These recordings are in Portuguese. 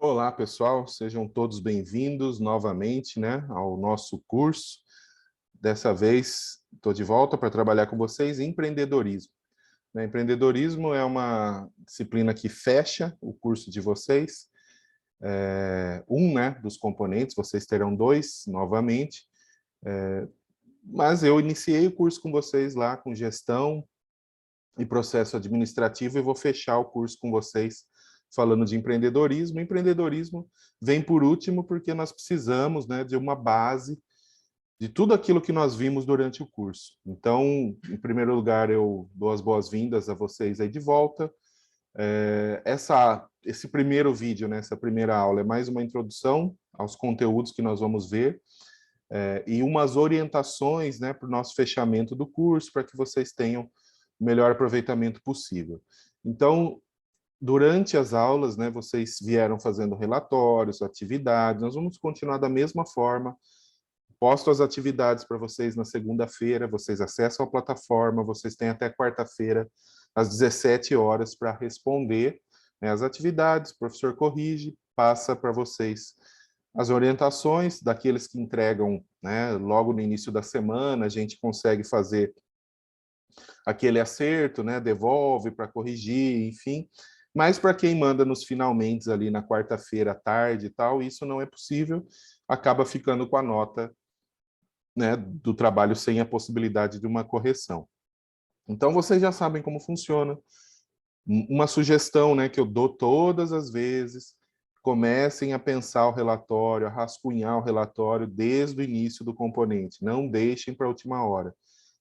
Olá, pessoal, sejam todos bem-vindos novamente, né, ao nosso curso. Dessa vez, estou de volta para trabalhar com vocês em empreendedorismo. Empreendedorismo é uma disciplina que fecha o curso de vocês. Né, dos componentes, vocês terão dois novamente, mas eu iniciei o curso com vocês lá com gestão e processo administrativo e vou fechar o curso com vocês falando de empreendedorismo. Empreendedorismo vem por último porque nós precisamos, né, de uma base de tudo aquilo que nós vimos durante o curso. Então, em primeiro lugar, eu dou as boas-vindas a vocês aí de volta. Esse primeiro vídeo, né, essa primeira aula, é mais uma introdução aos conteúdos que nós vamos ver e umas orientações, né, para o nosso fechamento do curso, para que vocês tenham o melhor aproveitamento possível. Então, durante as aulas, né, vocês vieram fazendo relatórios, atividades, nós vamos continuar da mesma forma. Posto as atividades para vocês na segunda-feira, vocês acessam a plataforma, vocês têm até quarta-feira, às 17 horas, para responder, né, as atividades, o professor corrige, passa para vocês as orientações daqueles que entregam, né, logo no início da semana, a gente consegue fazer aquele acerto, né, devolve para corrigir, enfim. Mas para quem manda nos finalmente ali na quarta-feira à tarde e tal, isso não é possível, acaba ficando com a nota, né, do trabalho sem a possibilidade de uma correção. Então vocês já sabem como funciona. Uma sugestão, né, que eu dou todas as vezes: comecem a pensar o relatório, a rascunhar o relatório desde o início do componente, não deixem para a última hora,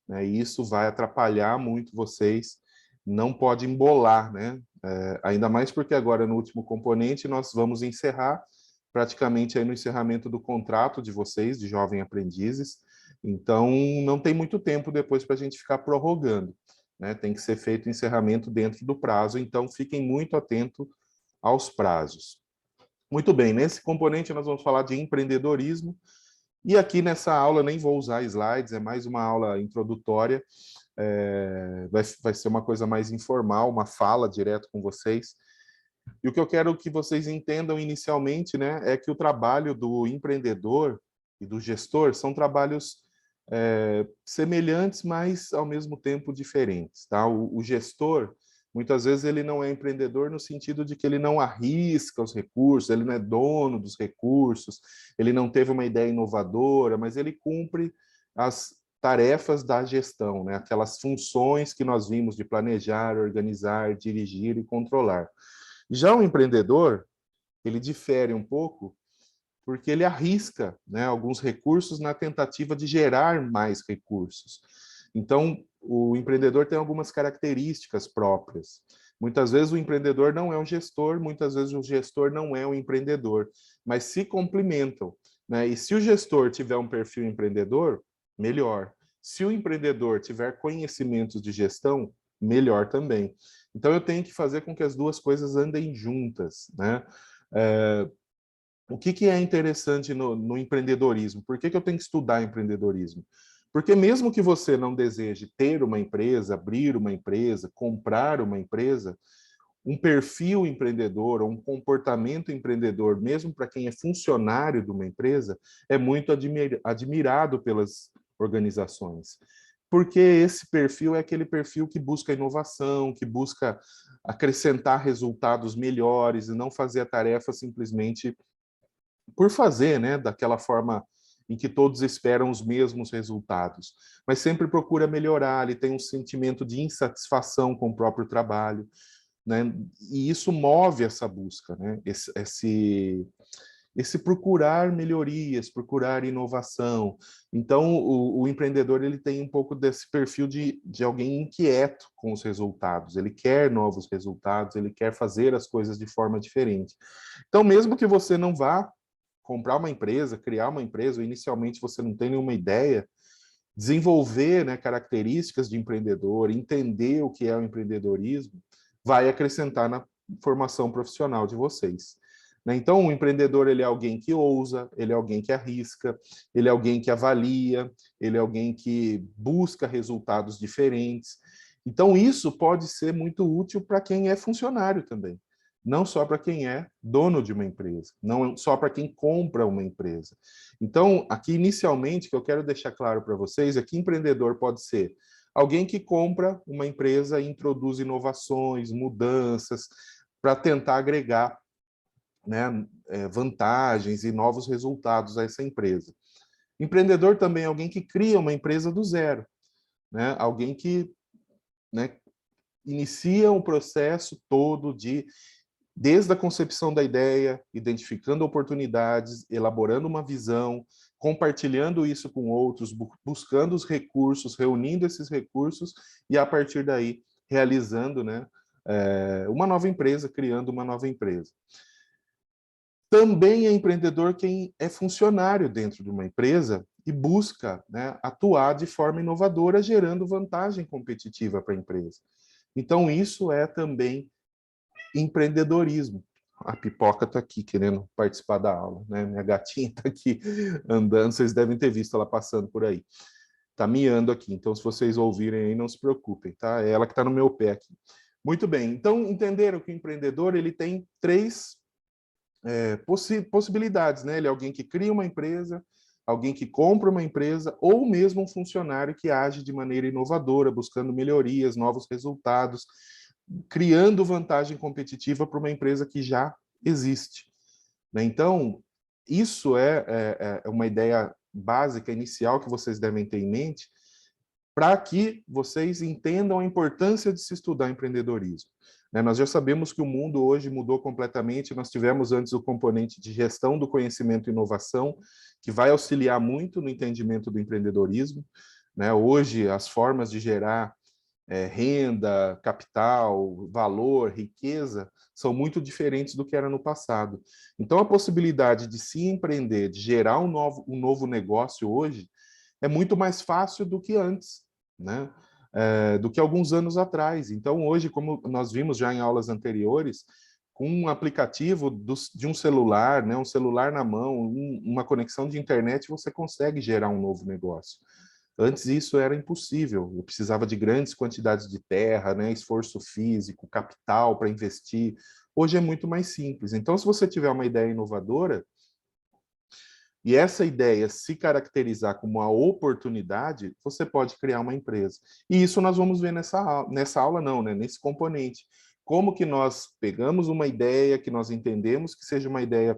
né? Isso vai atrapalhar muito vocês, não pode embolar, né? Ainda mais porque agora no último componente nós vamos encerrar, praticamente aí no encerramento do contrato de vocês, de jovem aprendizes, então não tem muito tempo depois para a gente ficar prorrogando, né? Tem que ser feito o encerramento dentro do prazo, então fiquem muito atentos aos prazos. Muito bem, nesse componente nós vamos falar de empreendedorismo, e aqui nessa aula nem vou usar slides, é mais uma aula introdutória, vai ser uma coisa mais informal, uma fala direto com vocês. E o que eu quero que vocês entendam inicialmente, né, é que o trabalho do empreendedor e do gestor são trabalhos semelhantes, mas ao mesmo tempo diferentes. Tá? O gestor, muitas vezes, ele não é empreendedor no sentido de que ele não arrisca os recursos, ele não é dono dos recursos, ele não teve uma ideia inovadora, mas ele cumpre as tarefas da gestão, né? Aquelas funções que nós vimos de planejar, organizar, dirigir e controlar. Já o empreendedor, ele difere um pouco porque ele arrisca, né, alguns recursos na tentativa de gerar mais recursos. Então, o empreendedor tem algumas características próprias. Muitas vezes o empreendedor não é um gestor, muitas vezes o gestor não é um empreendedor, mas se complementam, né? E se o gestor tiver um perfil empreendedor, melhor. Se o empreendedor tiver conhecimentos de gestão, melhor também. Então, eu tenho que fazer com que as duas coisas andem juntas, né? O que é interessante no empreendedorismo? Por que eu tenho que estudar empreendedorismo? Porque mesmo que você não deseje ter uma empresa, abrir uma empresa, comprar uma empresa, um perfil empreendedor ou um comportamento empreendedor, mesmo para quem é funcionário de uma empresa, é muito admirado pelas organizações. Porque esse perfil é aquele perfil que busca inovação, que busca acrescentar resultados melhores e não fazer a tarefa simplesmente por fazer, né, daquela forma em que todos esperam os mesmos resultados, mas sempre procura melhorar, ele tem um sentimento de insatisfação com o próprio trabalho, né, e isso move essa busca, né, esse procurar melhorias, procurar inovação. Então, o empreendedor ele tem um pouco desse perfil de alguém inquieto com os resultados, ele quer novos resultados, ele quer fazer as coisas de forma diferente. Então, mesmo que você não vá comprar uma empresa, criar uma empresa, ou inicialmente você não tem nenhuma ideia, desenvolver, né, características de empreendedor, entender o que é o empreendedorismo, vai acrescentar na formação profissional de vocês. Né? Então, o empreendedor ele é alguém que ousa, ele é alguém que arrisca, ele é alguém que avalia, ele é alguém que busca resultados diferentes. Então, isso pode ser muito útil para quem é funcionário também. não só para quem é dono de uma empresa, não só para quem compra uma empresa. Então, aqui inicialmente, que eu quero deixar claro para vocês é que empreendedor pode ser alguém que compra uma empresa e introduz inovações, mudanças, para tentar agregar, né, vantagens e novos resultados a essa empresa. Empreendedor também é alguém que cria uma empresa do zero, né? Alguém que, né, inicia um processo todo desde a concepção da ideia, identificando oportunidades, elaborando uma visão, compartilhando isso com outros, buscando os recursos, reunindo esses recursos e, a partir daí, realizando, né, uma nova empresa, criando uma nova empresa. Também é empreendedor quem é funcionário dentro de uma empresa e busca, né, atuar de forma inovadora, gerando vantagem competitiva para a empresa. Então, isso é também empreendedorismo. A Pipoca está aqui querendo participar da aula, né? Minha gatinha está aqui andando, vocês devem ter visto ela passando por aí. Está miando aqui, então se vocês ouvirem aí, não se preocupem, tá? É ela que está no meu pé aqui. Muito bem, então entenderam que o empreendedor ele tem três possibilidades, né? Ele é alguém que cria uma empresa, alguém que compra uma empresa, ou mesmo um funcionário que age de maneira inovadora, buscando melhorias, novos resultados, criando vantagem competitiva para uma empresa que já existe, né? Então, isso é uma ideia básica, inicial, que vocês devem ter em mente, para que vocês entendam a importância de se estudar empreendedorismo. Nós já sabemos que o mundo hoje mudou completamente, nós tivemos antes o componente de gestão do conhecimento e inovação, que vai auxiliar muito no entendimento do empreendedorismo. Hoje, as formas de gerar renda, capital, valor, riqueza, são muito diferentes do que era no passado. Então, a possibilidade de se empreender, de gerar um novo negócio hoje, é muito mais fácil do que antes, né? Do que alguns anos atrás. Então, hoje, como nós vimos já em aulas anteriores, com um aplicativo de um celular, né, um celular na mão, uma conexão de internet, você consegue gerar um novo negócio. Antes isso era impossível, eu precisava de grandes quantidades de terra, né, esforço físico, capital para investir. Hoje é muito mais simples. Então, se você tiver uma ideia inovadora, e essa ideia se caracterizar como uma oportunidade, você pode criar uma empresa. E isso nós vamos ver nessa aula não, né? Nesse componente. Como que nós pegamos uma ideia, que nós entendemos que seja uma ideia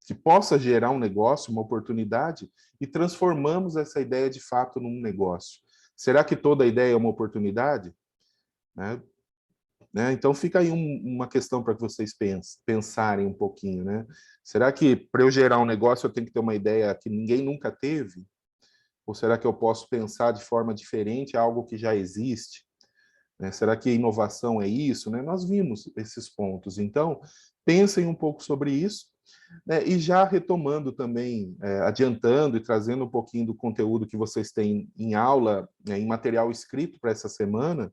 que possa gerar um negócio, uma oportunidade, e transformamos essa ideia de fato num negócio. Será que toda ideia é uma oportunidade? Então, fica aí uma questão para que vocês pensarem um pouquinho, né? Será que para eu gerar um negócio eu tenho que ter uma ideia que ninguém nunca teve? Ou será que eu posso pensar de forma diferente algo que já existe? Será que inovação é isso? Nós vimos esses pontos. Então, pensem um pouco sobre isso. E já retomando também, adiantando e trazendo um pouquinho do conteúdo que vocês têm em aula, em material escrito para essa semana,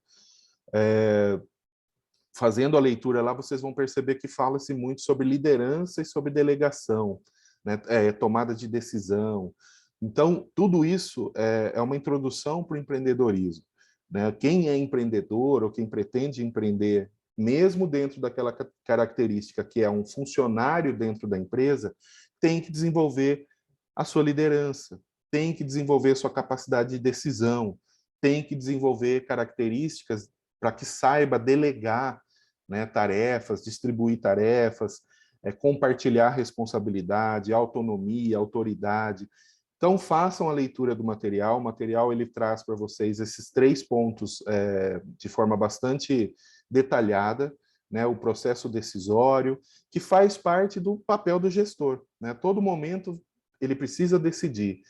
fazendo a leitura lá, vocês vão perceber que fala-se muito sobre liderança e sobre delegação, né? Tomada de decisão. Então, tudo isso é uma introdução para o empreendedorismo, né? Quem é empreendedor ou quem pretende empreender, mesmo dentro daquela característica que é um funcionário dentro da empresa, tem que desenvolver a sua liderança, tem que desenvolver a sua capacidade de decisão, tem que desenvolver características para que saiba delegar, né, tarefas, distribuir tarefas, compartilhar responsabilidade, autonomia, autoridade. Então, façam a leitura do material. O material ele traz para vocês esses 3 pontos de forma bastante detalhada, né, o processo decisório, que faz parte do papel do gestor, né? Todo momento ele precisa decidir.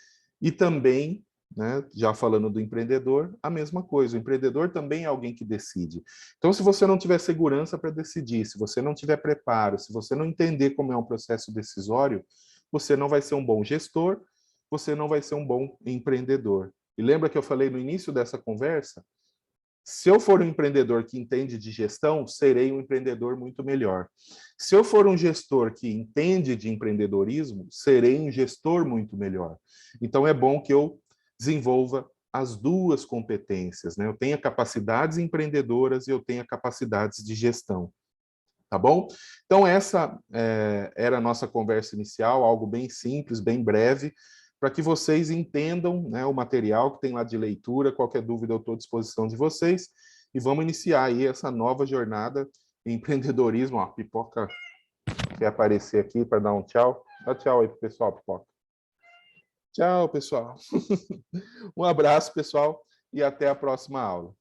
E também, né, já falando do empreendedor, a mesma coisa. O empreendedor também é alguém que decide. Então, se você não tiver segurança para decidir, se você não tiver preparo, se você não entender como é um processo decisório, você não vai ser um bom gestor, você não vai ser um bom empreendedor. E lembra que eu falei no início dessa conversa? Se eu for um empreendedor que entende de gestão, serei um empreendedor muito melhor. Se eu for um gestor que entende de empreendedorismo, serei um gestor muito melhor. Então, é bom que eu desenvolva as duas competências, né? Eu tenha capacidades empreendedoras e eu tenha capacidades de gestão. Tá bom? Então, essa era a nossa conversa inicial, algo bem simples, bem breve, para que vocês entendam, né, o material que tem lá de leitura. Qualquer dúvida, eu estou à disposição de vocês. E vamos iniciar aí essa nova jornada em empreendedorismo. Ó, a Pipoca quer aparecer aqui para dar um tchau. Dá tchau aí pro pessoal, Pipoca. Tchau, pessoal. Um abraço, pessoal, e até a próxima aula.